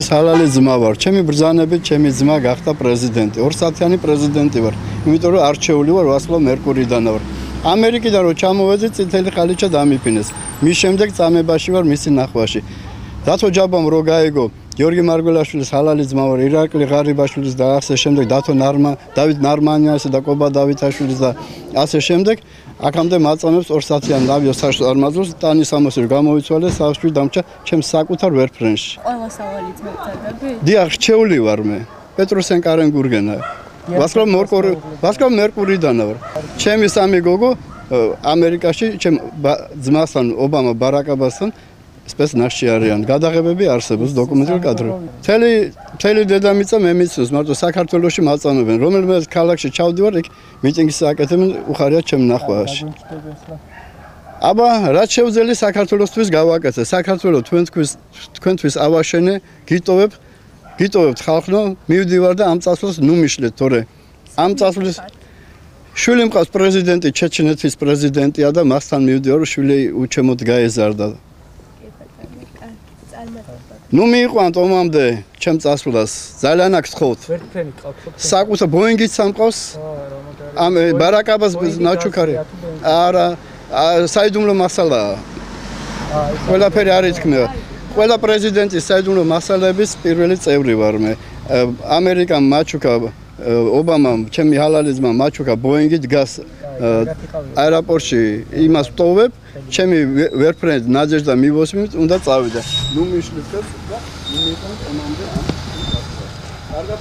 Halali ძმა ვარ. ჩემი ბრძანებით ჩემი ძმა გახდა პრეზიდენტი. 2 საათიანი პრეზიდენტი ვარ. იმიტომ რომ არჩეული ვარ ვასლავ მერკურიდან ვარ. ამერიკიდან რო ჩამოვედი წითელი ხალიჩა დამიფინეს. მის შემდეგ წამებაში ვარ მისი ნახვაში. დათო ჯაბამ რო გაიგო გიორგი მარგველაშვილის halali ძმა ვარ, ირაკლი ღარიბაშვილის და ასე შემდეგ დათო დავით ნარმანიანის და კობა დავითაშვილის და ასე შემდეგ აქამდე მაწამებს 2 საათიან ავიო საშუალო არმაზულს ტანის ამოსი გამოიცვალე სახლში დამჭა ჩემს საკუთარ ვერფრენში. ყველა სავალიც მოგწადები? დიახ, რჩეული ვარ მე. პეტროსენ კარენ გურგენა. ვასკლავ მერკურიდან ვარ. ჩემი სამი გოგო ამერიკაში ჩემ ძმასთან ობამა ბარაკაბასთან სპეცნახში არიან. გადაღებები არსებობს დოკუმენტური კადრები. მთელი დედამიწა მე მიცნობს, მარტო საქართველოში მაწამებენ. რომელიმე ქალაქში ჩავდივარ, იქ მიტინგის აკეთებენ, უხარია ჩემ ნახვაში. აბა, რაც შეუძლია საქართველოსთვის გავაკეთე. საქართველოს თქვენთვის ავაშენე, გიტოვებთ ხალხო, მივდივარ და ამ წასვლას ნუ მიშლეთ, თორე ამ წასვლის შვილი მყავს პრეზიდენტი, ჩეჩნეთის პრეზიდენტია და მასთან მივდივარ, შვილი უჩემოდ გაეზარდა. ნუ მიიყვანთ ომამდე ჩემ წასვლას. ძალიან აქ გთხოვთ. ვერტფრენი ყავთ. საკუთარ ბოინგიც სამყავს. ამ ბარაკაბას ნაჩუქარი. არა, საიდუმლო მასალაა. ყველაფერი არ ითქმება. ყველა პრეზიდენტის საიდუმლო მასალების პირველი წევრი ვარ მე. ამერიკამ მაჩუკა ობამამ ჩემი halali ძმა მაჩუკა ბოინგი დგას აეროპორტში იმას ვტოვებ. ჩემი ვერფრენდ ნაძეჟდა მივოსმით, უნდა წავიდა. ნუ მიშლით და ნუ მიყავთ ომამდე. კარგად